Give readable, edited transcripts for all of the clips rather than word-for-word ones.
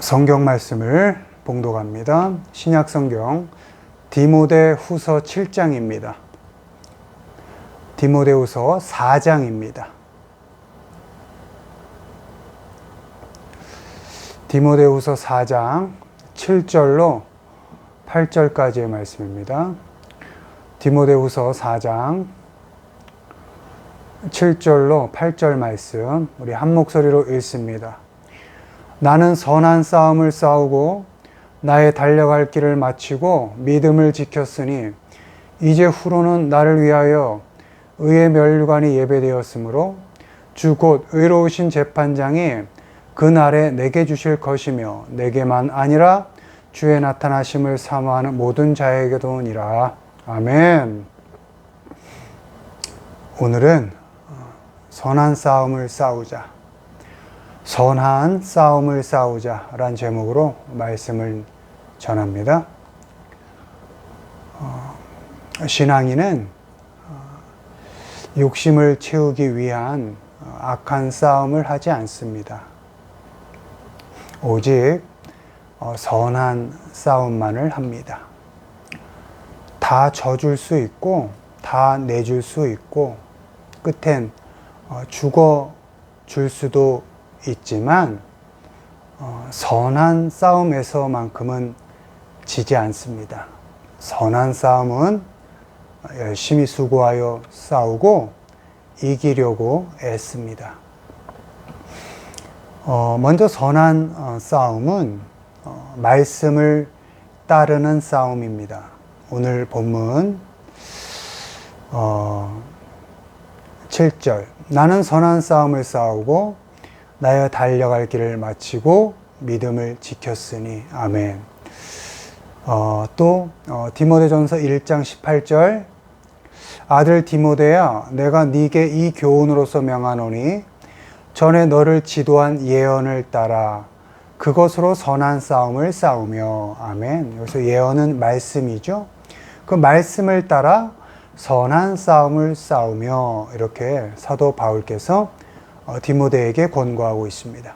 성경 말씀을 봉독합니다. 신약 성경 디모데후서 7장입니다. 디모데후서 4장입니다. 디모데후서 4장 7절로 8절까지의 말씀입니다. 디모데후서 4장 7절로 8절 말씀 우리 한 목소리로 읽습니다. 나는 선한 싸움을 싸우고 나의 달려갈 길을 마치고 믿음을 지켰으니 이제 후로는 나를 위하여 의의 면류관이 예배되었으므로 주 곧 의로우신 재판장이 그날에 내게 주실 것이며 내게만 아니라 주의 나타나심을 사모하는 모든 자에게도니라. 아멘. 오늘은 선한 싸움을 싸우자, 선한 싸움을 싸우자 라는 제목으로 말씀을 전합니다. 신앙인은 욕심을 채우기 위한 악한 싸움을 하지 않습니다. 오직 선한 싸움만을 합니다. 다 져줄 수 있고 다 내줄 수 있고 끝엔 죽어줄 수도 있지만 선한 싸움에서만큼은 지지 않습니다. 선한 싸움은 열심히 수고하여 싸우고 이기려고 애씁니다. 먼저 선한 싸움은 말씀을 따르는 싸움입니다. 오늘 본문 7절 나는 선한 싸움을 싸우고 나의 달려갈 길을 마치고 믿음을 지켰으니. 아멘. 또 디모데전서 1장 18절 아들 디모데야 내가 네게 이 교훈으로서 명하노니 전에 너를 지도한 예언을 따라 그것으로 선한 싸움을 싸우며. 아멘. 여기서 예언은 말씀이죠. 그 말씀을 따라 선한 싸움을 싸우며 이렇게 사도 바울께서 디모데에게 권고하고 있습니다.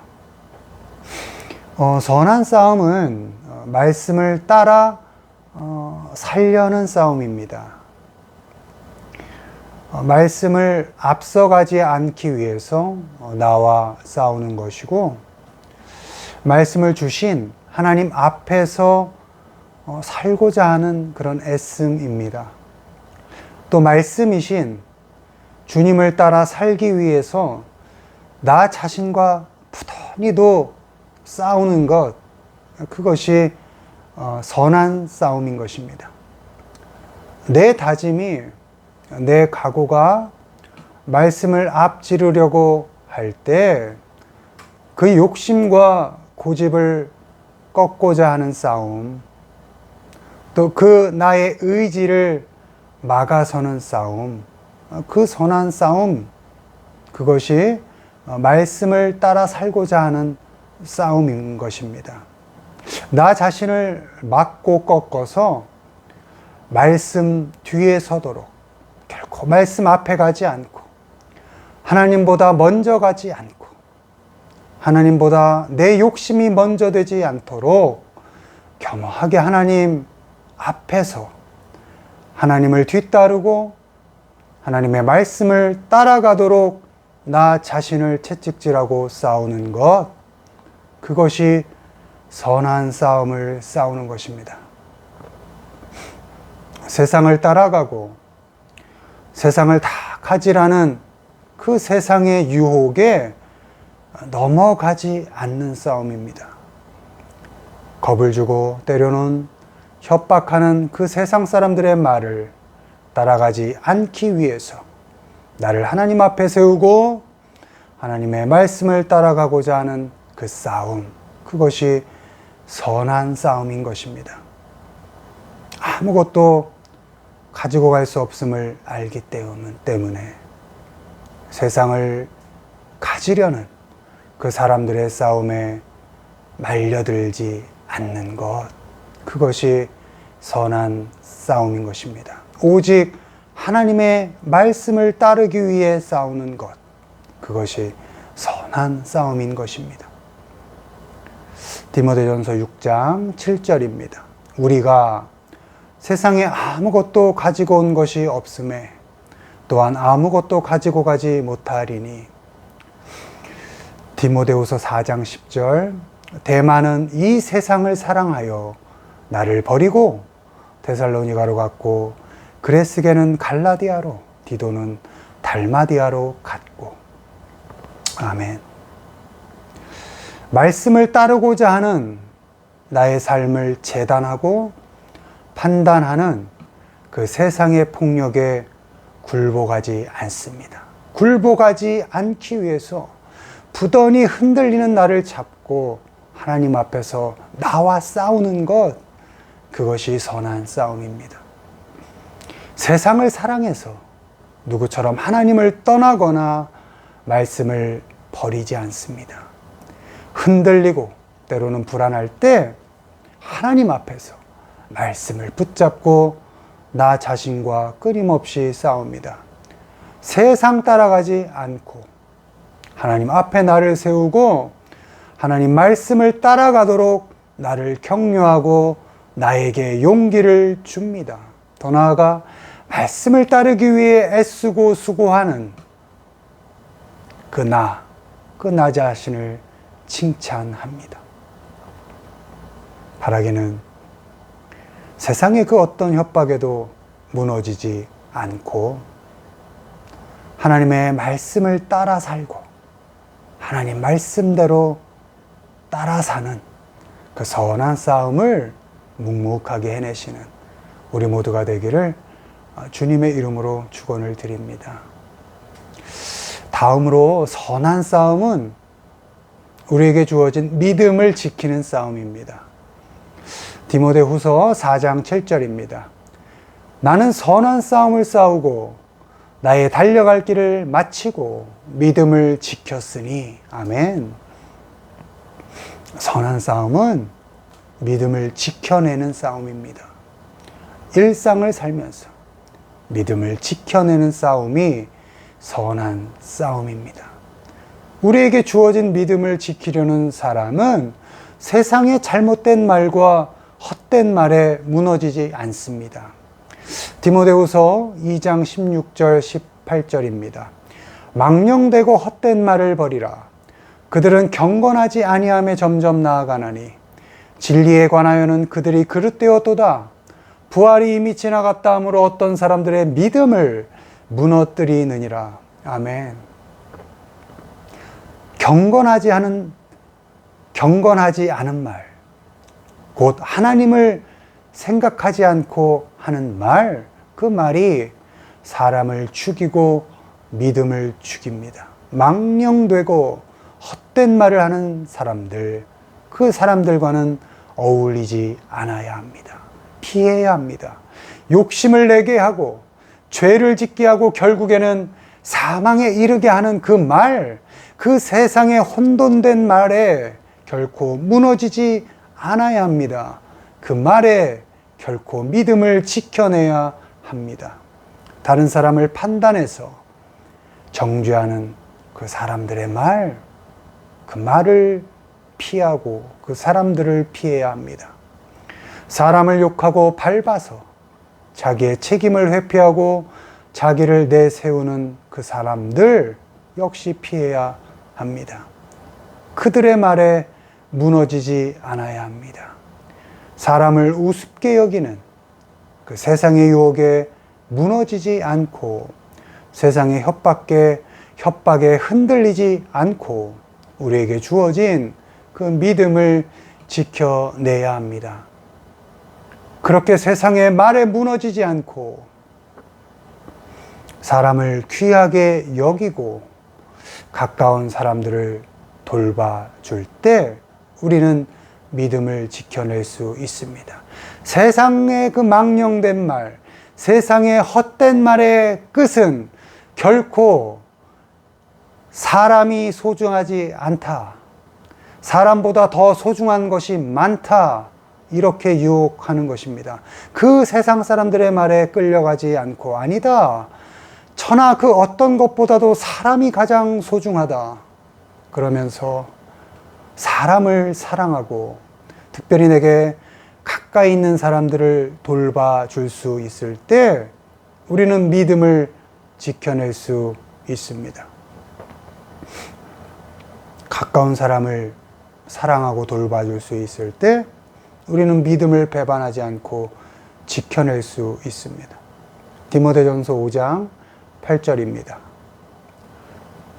선한 싸움은 말씀을 따라 살려는 싸움입니다. 말씀을 앞서가지 않기 위해서 나와 싸우는 것이고 말씀을 주신 하나님 앞에서 살고자 하는 그런 애씀입니다. 또 말씀이신 주님을 따라 살기 위해서 나 자신과 부단히도 싸우는 것, 그것이 선한 싸움인 것입니다. 내 다짐이, 내 각오가 말씀을 앞지르려고 할 때 그 욕심과 고집을 꺾고자 하는 싸움, 또 그 나의 의지를 막아서는 싸움, 그 선한 싸움, 그것이 말씀을 따라 살고자 하는 싸움인 것입니다. 나 자신을 막고 꺾어서 말씀 뒤에 서도록, 결코 말씀 앞에 가지 않고 하나님보다 먼저 가지 않고 하나님보다 내 욕심이 먼저 되지 않도록 겸허하게 하나님 앞에서 하나님을 뒤따르고 하나님의 말씀을 따라가도록 나 자신을 채찍질하고 싸우는 것, 그것이 선한 싸움을 싸우는 것입니다. 세상을 따라가고 세상을 다 가지라는 그 세상의 유혹에 넘어가지 않는 싸움입니다. 겁을 주고 때로는 협박하는 그 세상 사람들의 말을 따라가지 않기 위해서 나를 하나님 앞에 세우고 하나님의 말씀을 따라가고자 하는 그 싸움, 그것이 선한 싸움인 것입니다. 아무것도 가지고 갈 수 없음을 알기 때문에 세상을 가지려는 그 사람들의 싸움에 말려들지 않는 것, 그것이 선한 싸움인 것입니다. 오직 하나님의 말씀을 따르기 위해 싸우는 것, 그것이 선한 싸움인 것입니다. 디모데전서 6장 7절입니다. 우리가 세상에 아무것도 가지고 온 것이 없음에 또한 아무것도 가지고 가지 못하리니. 디모데후서 4장 10절 데마는 이 세상을 사랑하여 나를 버리고 데살로니가로 갔고 그레스게는 갈라디아로 디도는 달마디아로 갔고. 아멘. 말씀을 따르고자 하는 나의 삶을 재단하고 판단하는 그 세상의 폭력에 굴복하지 않습니다. 굴복하지 않기 위해서 부단히 흔들리는 나를 잡고 하나님 앞에서 나와 싸우는 것, 그것이 선한 싸움입니다. 세상을 사랑해서 누구처럼 하나님을 떠나거나 말씀을 버리지 않습니다. 흔들리고 때로는 불안할 때 하나님 앞에서 말씀을 붙잡고 나 자신과 끊임없이 싸웁니다. 세상 따라가지 않고 하나님 앞에 나를 세우고 하나님 말씀을 따라가도록 나를 격려하고 나에게 용기를 줍니다. 더 나아가 말씀을 따르기 위해 애쓰고 수고하는 그 나 자신을 칭찬합니다. 바라기는 세상의 그 어떤 협박에도 무너지지 않고 하나님의 말씀을 따라 살고 하나님 말씀대로 따라 사는 그 선한 싸움을 묵묵하게 해내시는 우리 모두가 되기를 주님의 이름으로 축원을 드립니다. 다음으로 선한 싸움은 우리에게 주어진 믿음을 지키는 싸움입니다. 디모데후서 4장 7절입니다. 나는 선한 싸움을 싸우고 나의 달려갈 길을 마치고 믿음을 지켰으니. 아멘. 선한 싸움은 믿음을 지켜내는 싸움입니다. 일상을 살면서 믿음을 지켜내는 싸움이 선한 싸움입니다. 우리에게 주어진 믿음을 지키려는 사람은 세상의 잘못된 말과 헛된 말에 무너지지 않습니다. 디모데후서 2장 16절 18절입니다. 망령되고 헛된 말을 버리라. 그들은 경건하지 아니함에 점점 나아가나니 진리에 관하여는 그들이 그릇되었도다. 부활이 이미 지나갔다 하므로 어떤 사람들의 믿음을 무너뜨리느니라. 아멘. 경건하지 않은 말, 곧 하나님을 생각하지 않고 하는 말, 그 말이 사람을 죽이고 믿음을 죽입니다. 망령되고 헛된 말을 하는 사람들, 그 사람들과는 어울리지 않아야 합니다. 피해야 합니다. 욕심을 내게 하고 죄를 짓게 하고 결국에는 사망에 이르게 하는 그 말, 그 세상의 혼돈된 말에 결코 무너지지 않아야 합니다. 그 말에 결코 믿음을 지켜내야 합니다. 다른 사람을 판단해서 정죄하는 그 사람들의 말, 그 말을 피하고 그 사람들을 피해야 합니다. 사람을 욕하고 밟아서 자기의 책임을 회피하고 자기를 내세우는 그 사람들 역시 피해야 합니다. 그들의 말에 무너지지 않아야 합니다. 사람을 우습게 여기는 그 세상의 유혹에 무너지지 않고 세상의 협박에 흔들리지 않고 우리에게 주어진 그 믿음을 지켜내야 합니다. 그렇게 세상의 말에 무너지지 않고 사람을 귀하게 여기고 가까운 사람들을 돌봐줄 때 우리는 믿음을 지켜낼 수 있습니다. 세상의 그 망령된 말, 세상의 헛된 말의 끝은 결코 사람이 소중하지 않다, 사람보다 더 소중한 것이 많다, 이렇게 유혹하는 것입니다. 그 세상 사람들의 말에 끌려가지 않고 아니다, 천하 그 어떤 것보다도 사람이 가장 소중하다 그러면서 사람을 사랑하고 특별히 내게 가까이 있는 사람들을 돌봐줄 수 있을 때 우리는 믿음을 지켜낼 수 있습니다. 가까운 사람을 사랑하고 돌봐줄 수 있을 때 우리는 믿음을 배반하지 않고 지켜낼 수 있습니다. 디모데전서 5장 8절입니다.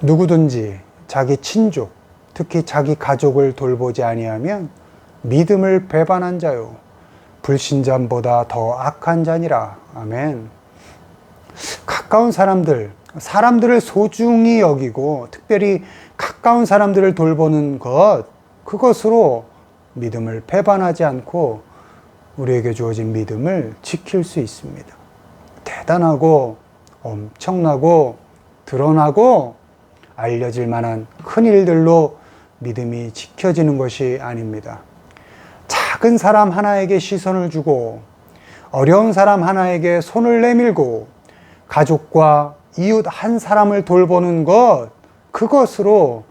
누구든지 자기 친족, 특히 자기 가족을 돌보지 아니하면 믿음을 배반한 자요 불신자보다 더 악한 자니라. 아멘. 가까운 사람들을 소중히 여기고 특별히 가까운 사람들을 돌보는 그것으로 믿음을 배반하지 않고 우리에게 주어진 믿음을 지킬 수 있습니다. 대단하고 엄청나고 드러나고 알려질 만한 큰 일들로 믿음이 지켜지는 것이 아닙니다. 작은 사람 하나에게 시선을 주고 어려운 사람 하나에게 손을 내밀고 가족과 이웃 한 사람을 돌보는 그것으로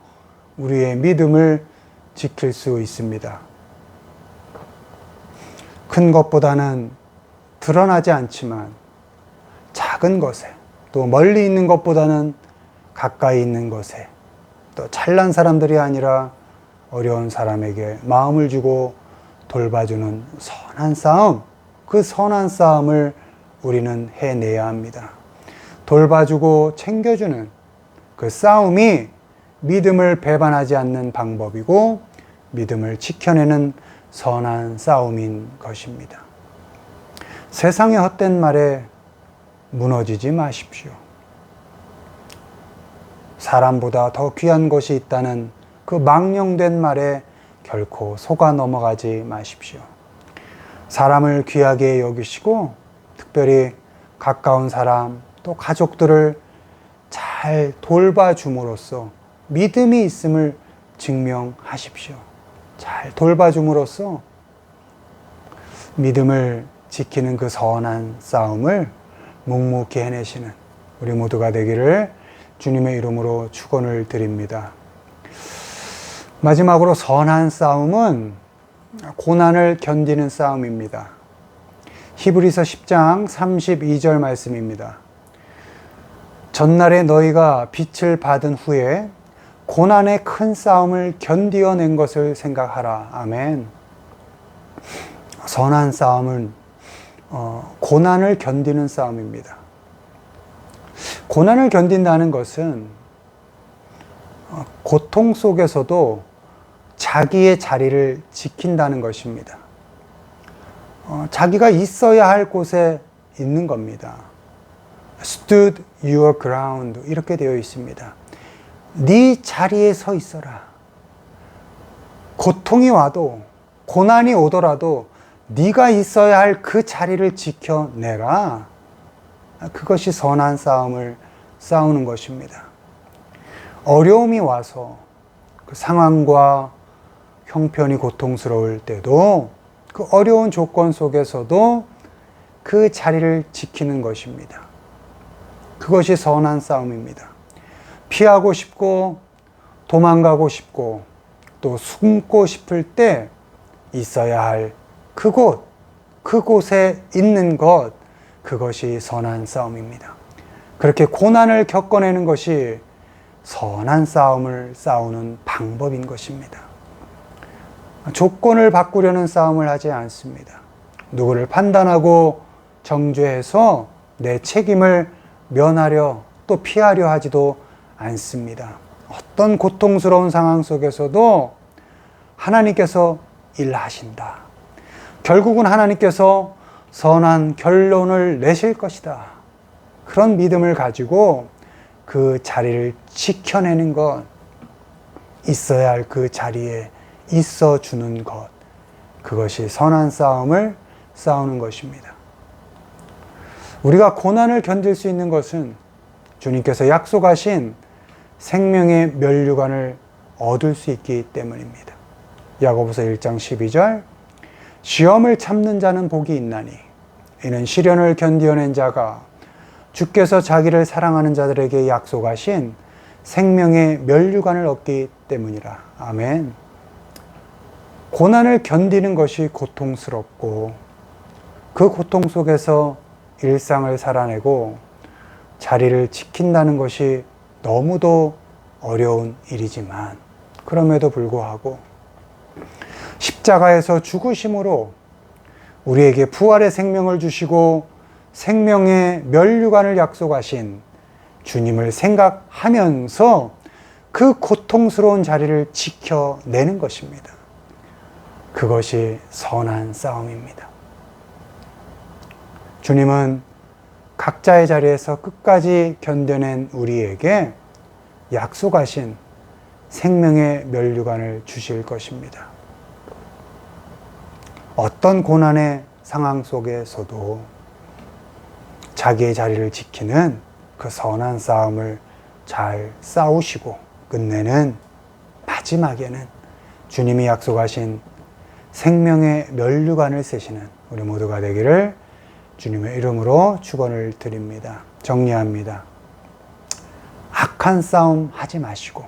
우리의 믿음을 지킬 수 있습니다. 큰 것보다는 드러나지 않지만 작은 것에, 또 멀리 있는 것보다는 가까이 있는 것에, 또 잘난 사람들이 아니라 어려운 사람에게 마음을 주고 돌봐주는 선한 싸움, 그 선한 싸움을 우리는 해내야 합니다. 돌봐주고 챙겨주는 그 싸움이 믿음을 배반하지 않는 방법이고 믿음을 지켜내는 선한 싸움인 것입니다. 세상의 헛된 말에 무너지지 마십시오. 사람보다 더 귀한 것이 있다는 그 망령된 말에 결코 속아 넘어가지 마십시오. 사람을 귀하게 여기시고 특별히 가까운 사람 또 가족들을 잘 돌봐줌으로써 믿음이 있음을 증명하십시오. 잘 돌봐줌으로써 믿음을 지키는 그 선한 싸움을 묵묵히 해내시는 우리 모두가 되기를 주님의 이름으로 축원을 드립니다. 마지막으로 선한 싸움은 고난을 견디는 싸움입니다. 히브리서 10장 32절 말씀입니다. 전날에 너희가 빛을 받은 후에 고난의 큰 싸움을 견디어낸 것을 생각하라. 아멘. 선한 싸움은 고난을 견디는 싸움입니다. 고난을 견딘다는 것은 고통 속에서도 자기의 자리를 지킨다는 것입니다. 자기가 있어야 할 곳에 있는 겁니다. Stood your ground 이렇게 되어 있습니다. 네 자리에 서 있어라. 고통이 와도 고난이 오더라도 네가 있어야 할 그 자리를 지켜내라. 그것이 선한 싸움을 싸우는 것입니다. 어려움이 와서 그 상황과 형편이 고통스러울 때도 그 어려운 조건 속에서도 그 자리를 지키는 것입니다. 그것이 선한 싸움입니다. 피하고 싶고 도망가고 싶고 또 숨고 싶을 때 있어야 할 그곳에 있는 그것이 선한 싸움입니다. 그렇게 고난을 겪어내는 것이 선한 싸움을 싸우는 방법인 것입니다. 조건을 바꾸려는 싸움을 하지 않습니다. 누구를 판단하고 정죄해서 내 책임을 면하려 또 피하려 하지도 않습니다. 어떤 고통스러운 상황 속에서도 하나님께서 일하신다. 결국은 하나님께서 선한 결론을 내실 것이다. 그런 믿음을 가지고 그 자리를 지켜내는 것, 있어야 할 그 자리에 있어주는 것, 그것이 선한 싸움을 싸우는 것입니다. 우리가 고난을 견딜 수 있는 것은 주님께서 약속하신 생명의 면류관을 얻을 수 있기 때문입니다. 야고보서 1장 12절 시험을 참는 자는 복이 있나니 이는 시련을 견디어낸 자가 주께서 자기를 사랑하는 자들에게 약속하신 생명의 면류관을 얻기 때문이라. 아멘. 고난을 견디는 것이 고통스럽고 그 고통 속에서 일상을 살아내고 자리를 지킨다는 것이 너무도 어려운 일이지만 그럼에도 불구하고 십자가에서 죽으심으로 우리에게 부활의 생명을 주시고 생명의 면류관을 약속하신 주님을 생각하면서 그 고통스러운 자리를 지켜내는 것입니다. 그것이 선한 싸움입니다. 주님은 각자의 자리에서 끝까지 견뎌낸 우리에게 약속하신 생명의 면류관을 주실 것입니다. 어떤 고난의 상황 속에서도 자기의 자리를 지키는 그 선한 싸움을 잘 싸우시고 끝내는 마지막에는 주님이 약속하신 생명의 면류관을 쓰시는 우리 모두가 되기를 주님의 이름으로 축원을 드립니다. 정리합니다. 악한 싸움 하지 마시고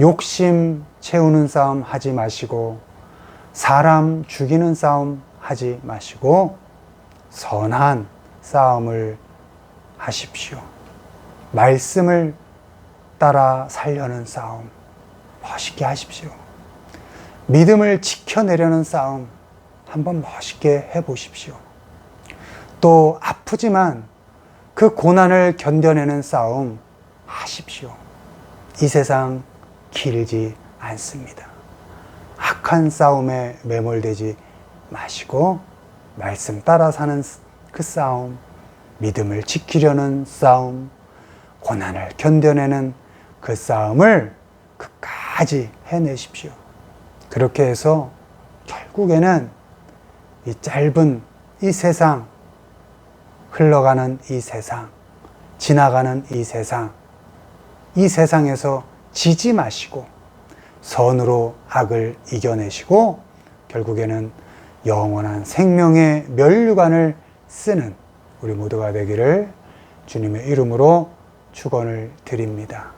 욕심 채우는 싸움 하지 마시고 사람 죽이는 싸움 하지 마시고 선한 싸움을 하십시오. 말씀을 따라 살려는 싸움 멋있게 하십시오. 믿음을 지켜내려는 싸움 한번 멋있게 해보십시오. 또 아프지만 그 고난을 견뎌내는 싸움 하십시오. 이 세상 길지 않습니다. 악한 싸움에 매몰되지 마시고 말씀 따라 사는 그 싸움, 믿음을 지키려는 싸움, 고난을 견뎌내는 그 싸움을 끝까지 해내십시오. 그렇게 해서 결국에는 이 짧은 이 세상, 흘러가는 이 세상, 지나가는 이 세상에서 지지 마시고 선으로 악을 이겨내시고 결국에는 영원한 생명의 면류관을 쓰는 우리 모두가 되기를 주님의 이름으로 축원을 드립니다.